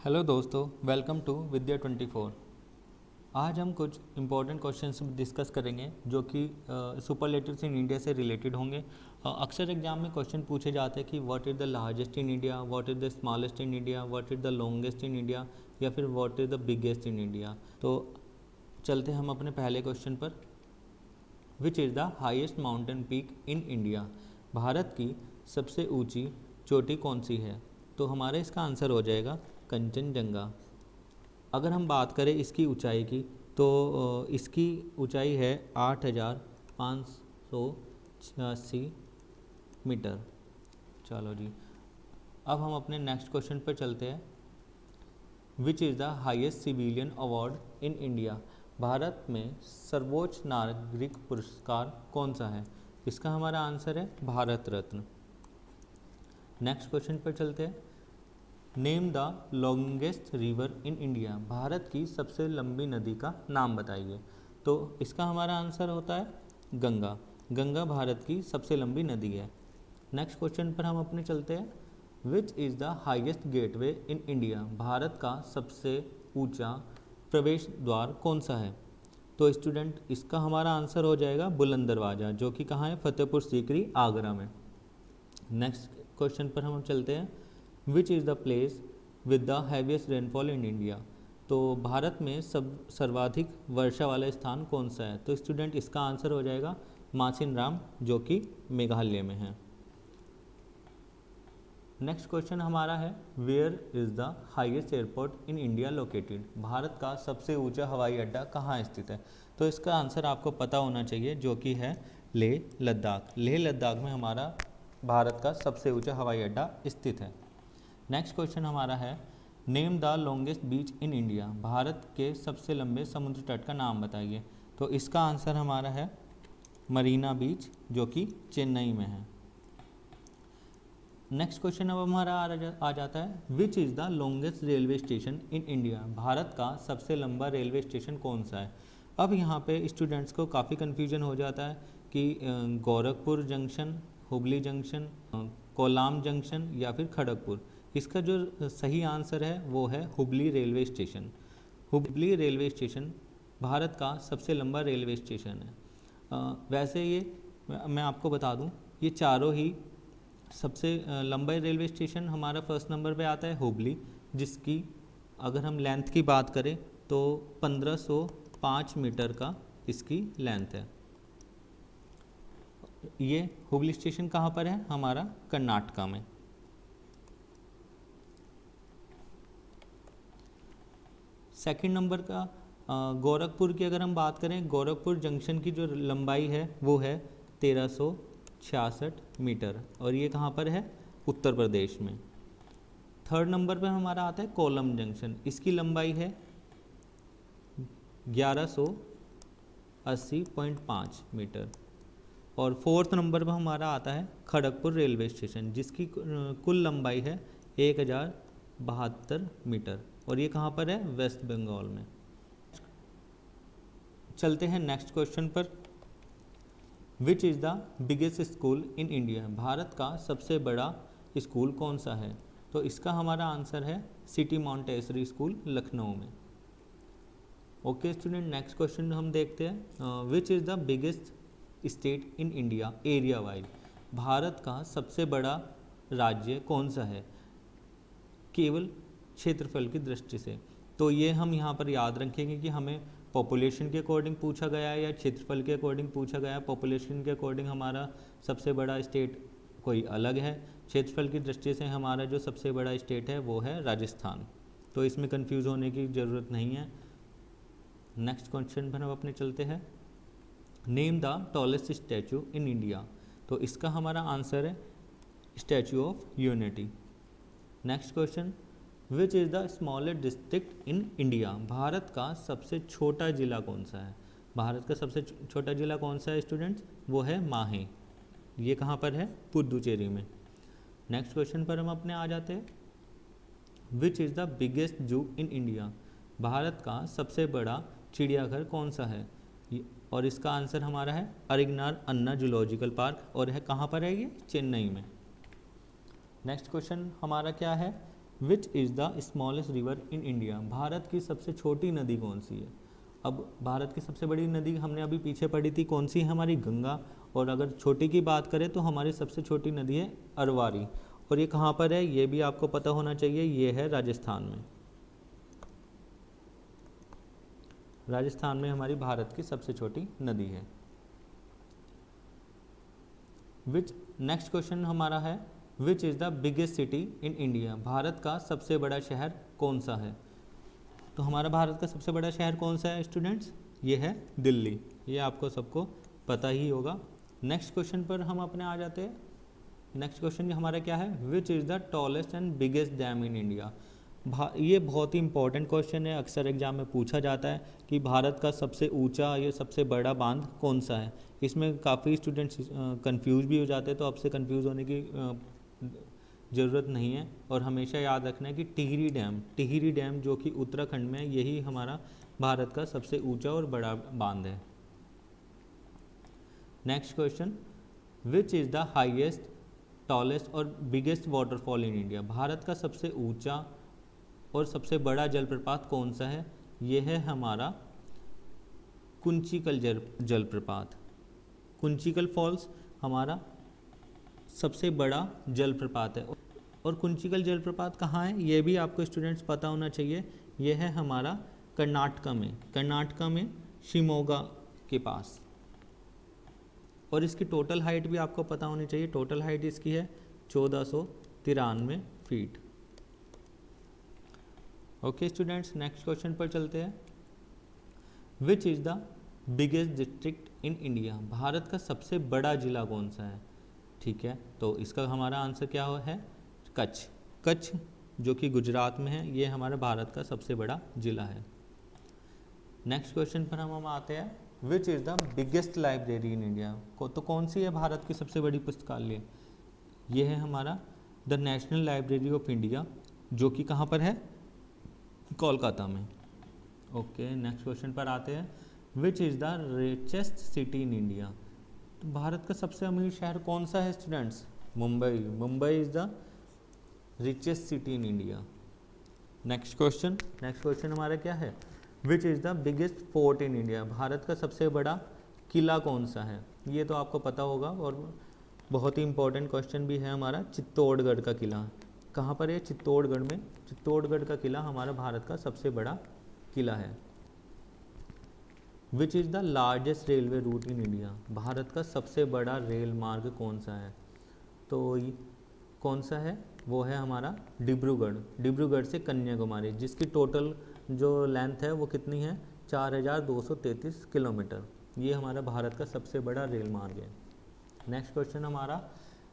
Hello दोस्तों, welcome to विद्या 24। आज हम कुछ इम्पोर्टेंट क्वेश्चंस डिस्कस करेंगे जो कि सुपरलेटिव्स इन इंडिया से रिलेटेड होंगे। अक्सर एग्जाम में क्वेश्चन पूछे जाते हैं कि what is the largest in India, what is the smallest in India, what is the longest in India या फिर what is the biggest in India. तो चलते हम अपने पहले क्वेश्चन पर। विच is the highest mountain peak in India. Bharat की सबसे ऊंची चोटी कौन सी है? तो हमारा इसका आंसर हो जाएगा कंचनजंगा। अगर हम बात करें इसकी ऊंचाई की तो इसकी ऊंचाई है 8,586 मीटर। चलो जी, अब हम अपने नेक्स्ट क्वेश्चन पर चलते हैं। विच is the highest civilian award in India. Bharat में सर्वोच्च नागरिक पुरस्कार कौन सा है? इसका हमारा आंसर है भारत रत्न। नेक्स्ट क्वेश्चन पर चलते हैं। Name the longest river in India. Bharat की सबसे लंबी नदी का नाम बताइए। तो इसका हमारा आंसर होता है गंगा। गंगा भारत की सबसे लंबी नदी है। नेक्स्ट क्वेश्चन पर हम अपने चलते हैं। विच is the highest gateway in India. Bharat का सबसे ऊंचा प्रवेश द्वार कौन सा है? तो स्टूडेंट, इसका हमारा आंसर हो जाएगा बुलंद दरवाज़ा, जो कि कहाँ है? फतेहपुर सीकरी, आगरा में। नेक्स्ट क्वेश्चन पर हम चलते हैं। विच is the place with the heaviest rainfall in India. तो भारत में सर्वाधिक वर्षा वाला स्थान कौन सा है? तो स्टूडेंट, इसका आंसर हो जाएगा मासिन राम, जो कि मेघालय में है। नेक्स्ट क्वेश्चन हमारा है। Where is the highest airport in India located. Bharat का सबसे ऊंचा हवाई अड्डा कहाँ स्थित है? तो इसका आंसर आपको पता होना चाहिए, जो कि है लेह लद्दाख। लेह लद्दाख में हमारा भारत का सबसे ऊंचा हवाई अड्डा स्थित है। नेक्स्ट क्वेश्चन हमारा है। Name the longest beach in India. Bharat के सबसे लंबे समुद्र तट का नाम बताइए। तो इसका आंसर हमारा है मरीना बीच, जो कि चेन्नई में है। नेक्स्ट क्वेश्चन अब हमारा आ जाता है। विच is the longest railway station in India. Bharat का सबसे लंबा रेलवे स्टेशन कौन सा है? अब यहाँ पे स्टूडेंट्स को काफ़ी कन्फ्यूजन हो जाता है कि Gorakhpur junction, Hubli junction, Kollam junction या फिर खड़गपुर। इसका जो सही आंसर है वो है Hubli railway station. Hubli railway station Bharat का सबसे लंबा रेलवे स्टेशन है। वैसे ये मैं आपको बता दूं, ये चारों ही सबसे लंबा रेलवे स्टेशन हमारा फर्स्ट नंबर पे आता है हुबली, जिसकी अगर हम लेंथ की बात करें तो 1505 मीटर का इसकी लेंथ है। ये हुबली स्टेशन कहाँ पर है? हमारा कर्नाटका में। सेकंड नंबर का गोरखपुर की अगर हम बात करें, गोरखपुर जंक्शन की जो लंबाई है वो है 1366 मीटर, और ये कहाँ पर है? उत्तर प्रदेश में। थर्ड नंबर पर हमारा आता है कोलम जंक्शन। इसकी लंबाई है 1180.5 मीटर। और फोर्थ नंबर पर हमारा आता है खड़गपुर रेलवे स्टेशन, जिसकी कुल लंबाई है 1072 मीटर, और ये कहाँ पर है? वेस्ट बंगाल में। चलते हैं नेक्स्ट क्वेश्चन पर। विच is the biggest school in India. Bharat का सबसे बड़ा स्कूल कौन सा है? तो इसका हमारा आंसर है सिटी मॉन्टेसरी स्कूल, लखनऊ में। ओके स्टूडेंट, नेक्स्ट क्वेश्चन हम देखते हैं। विच is the biggest state in India area wise. Bharat का सबसे बड़ा राज्य कौन सा है केवल क्षेत्रफल की दृष्टि से? तो ये हम यहाँ पर याद रखेंगे कि हमें पॉपुलेशन के अकॉर्डिंग पूछा गया है या क्षेत्रफल के अकॉर्डिंग पूछा गया है। पॉपुलेशन के अकॉर्डिंग हमारा सबसे बड़ा स्टेट कोई अलग है, क्षेत्रफल की दृष्टि से हमारा जो सबसे बड़ा स्टेट है वो है राजस्थान। तो इसमें कंफ्यूज होने की ज़रूरत नहीं है। नेक्स्ट क्वेश्चन पर हम अपने चलते हैं। Name the tallest statue in India. तो इसका हमारा आंसर है statue of unity. Next question. Which is the smallest district in India. Bharat का सबसे छोटा ज़िला कौन सा है? भारत का सबसे छोटा ज़िला कौन सा है स्टूडेंट्स? वो है माहे। ये कहाँ पर है? पुदुचेरी में। नेक्स्ट क्वेश्चन पर हम अपने आ जाते हैं। विच इज़ द बिगेस्ट जू इन इंडिया। भारत का सबसे बड़ा चिड़ियाघर कौन सा है? और इसका आंसर हमारा है अरिगनार अन्ना जूलॉजिकल पार्क, और है कहाँ पर है? ये चेन्नई में। नेक्स्ट क्वेश्चन हमारा क्या है? विच is the smallest river in India, Bharat की सबसे छोटी नदी कौन सी है। अब भारत की सबसे बड़ी नदी हमने अभी पीछे पढ़ी थी, कौन सी है, हमारी गंगा। और अगर छोटी की बात करें तो हमारी सबसे छोटी नदी है अरवारी। और ये कहाँ पर है, ये भी आपको पता होना चाहिए, ये है राजस्थान में। राजस्थान में हमारी भारत की सबसे छोटी नदी है। विच नेक्स्ट क्वेश्चन हमारा है, विच is the biggest city in India, Bharat का सबसे बड़ा शहर कौन सा है। तो हमारा भारत का सबसे बड़ा शहर कौन सा है स्टूडेंट्स, ये है दिल्ली। ये आपको सबको पता ही होगा। नेक्स्ट क्वेश्चन पर हम अपने आ जाते हैं। नेक्स्ट क्वेश्चन हमारा क्या है, विच is the tallest and biggest dam in India. ये बहुत ही इंपॉर्टेंट क्वेश्चन है, अक्सर एग्जाम में पूछा जाता है कि भारत का सबसे ऊंचा या सबसे बड़ा बांध कौन सा है। इसमें काफ़ी स्टूडेंट्स कंफ्यूज भी हो जाते हैं, तो आपसे कंफ्यूज होने की ज़रूरत नहीं है। और हमेशा याद रखना है कि टिहरी डैम जो कि उत्तराखंड में है, यही हमारा भारत का सबसे ऊंचा और बड़ा बांध है। Next question, which is the highest tallest और biggest waterfall in India, Bharat का सबसे ऊंचा और सबसे बड़ा जलप्रपात कौन सा है। ये है हमारा कुंचिकल जलप्रपात। कुंचिकल फॉल्स हमारा सबसे बड़ा जलप्रपात है। और कुंचिकल जलप्रपात कहाँ है, ये भी आपको स्टूडेंट्स पता होना चाहिए। ये है हमारा कर्नाटका में शिमोगा के पास। और इसकी टोटल हाइट भी आपको पता होनी चाहिए। टोटल हाइट इसकी है 1493 feet. Okay students, next question पर चलते हैं। विच is the biggest district in India, Bharat का सबसे बड़ा जिला कौन सा है। ठीक है, तो इसका हमारा आंसर क्या है, कच्छ जो कि गुजरात में है, ये हमारा भारत का सबसे बड़ा जिला है। नेक्स्ट क्वेश्चन पर हम आते हैं, विच is the biggest library in India, तो कौन सी है भारत की सबसे बड़ी पुस्तकालय। ये है हमारा the national library of India, जो कि कहाँ पर है, कोलकाता में। ओके, नेक्स्ट क्वेश्चन पर आते हैं, विच is the richest city in India, तो भारत का सबसे अमीर शहर कौन सा है students, Mumbai is the richest city in India. Next question हमारा क्या है, विच is the biggest fort in India, Bharat का सबसे बड़ा किला कौन सा है। ये तो आपको पता होगा और बहुत ही इंपॉर्टेंट क्वेश्चन भी है हमारा, चित्तौड़गढ़ का किला कहाँ पर है, चित्तौड़गढ़ में। चित्तौड़गढ़ का किला हमारा भारत का सबसे बड़ा किला है। विच is the largest railway route in India, Bharat का सबसे बड़ा रेल मार्ग कौन सा है। तो कौन सा है, वो है हमारा डिब्रूगढ़ से कन्याकुमारी, जिसकी टोटल जो लेंथ है वो कितनी है, 4233 किलोमीटर। ये हमारा भारत का सबसे बड़ा रेल मार्ग है। नेक्स्ट क्वेश्चन हमारा,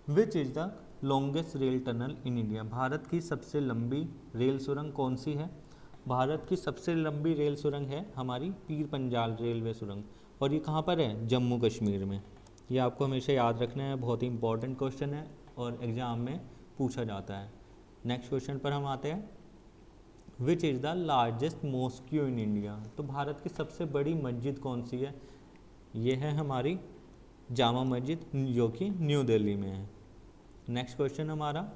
विच is the longest rail tunnel in India, Bharat की सबसे लंबी रेल सुरंग कौन सी है। भारत की सबसे लंबी रेल सुरंग है हमारी पीर पंजाल रेलवे सुरंग, और ये कहाँ पर है, जम्मू कश्मीर में। ये आपको हमेशा याद रखना है, बहुत ही इंपॉर्टेंट क्वेश्चन है और एग्ज़ाम में पूछा जाता है। नेक्स्ट क्वेश्चन पर हम आते हैं, विच is the largest mosque in India, तो भारत की सबसे बड़ी मस्जिद कौन सी है। ये है हमारी जामा मस्जिद, जो कि न्यू दिल्ली में है। नेक्स्ट क्वेश्चन हमारा,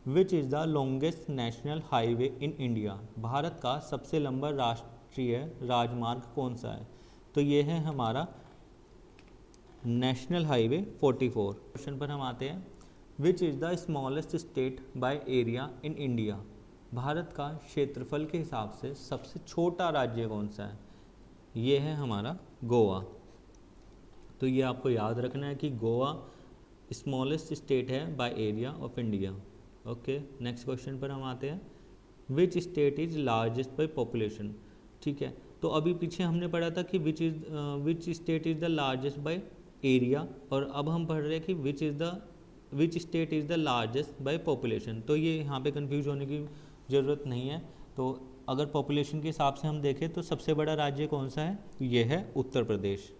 विच is the longest national highway in India, Bharat का सबसे लंबा राष्ट्रीय राजमार्ग कौन सा है। तो ये है हमारा नेशनल हाईवे 44। क्वेश्चन पर हम आते हैं, विच is the smallest state by area in India, Bharat का क्षेत्रफल के हिसाब से सबसे छोटा राज्य कौन सा है। ये है हमारा गोवा। तो ये आपको याद रखना है कि गोवा स्मॉलेस्ट स्टेट है by area of India. Okay, next question पर हम आते हैं, which state is largest by population. ठीक है, तो अभी पीछे हमने पढ़ा था कि which state is the largest by area, और अब हम पढ़ रहे हैं कि which state is the largest by population. तो ये यहाँ पे कंफ्यूज होने की ज़रूरत नहीं है। तो अगर पॉपुलेशन के हिसाब से हम देखें तो सबसे बड़ा राज्य कौन सा है, ये है उत्तर प्रदेश।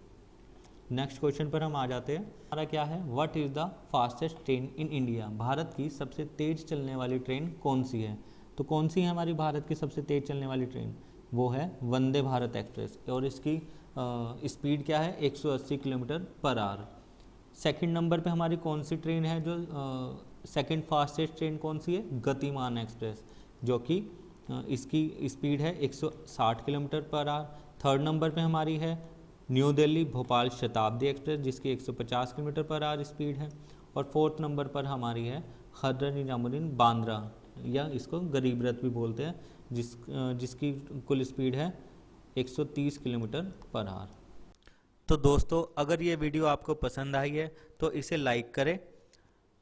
नेक्स्ट क्वेश्चन पर हम आ जाते हैं, हमारा क्या है, what is the fastest train in India, Bharat की सबसे तेज़ चलने वाली ट्रेन कौन सी है। तो कौन सी है हमारी भारत की सबसे तेज़ चलने वाली ट्रेन, वो है वंदे भारत एक्सप्रेस, और इसकी स्पीड क्या है, 180 kilometre per hour. Second number पे हमारी कौन सी ट्रेन है जो सेकंड फास्टेस्ट ट्रेन कौन सी है, गतिमान एक्सप्रेस। जो कि इसकी स्पीड है 160 kilometre per hour. Third number पे हमारी है न्यू दिल्ली भोपाल शताब्दी एक्सप्रेस, जिसकी 150 किलोमीटर पर आवर स्पीड है। और फोर्थ नंबर पर हमारी है हजरत निजामुद्दीन बांद्रा, या इसको गरीब रथ भी बोलते हैं, जिसकी कुल स्पीड है 130 किलोमीटर पर आवर। तो दोस्तों, अगर ये वीडियो आपको पसंद आई है तो इसे लाइक करें।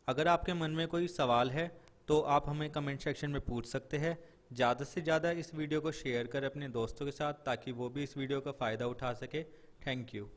अगर आपके मन में कोई सवाल है तो आप हमें कमेंट सेक्शन में पूछ सकते हैं। ज़्यादा से ज़्यादा इस वीडियो को शेयर करें अपने दोस्तों के साथ, ताकि वो भी इस वीडियो का फ़ायदा उठा सके। Thank you.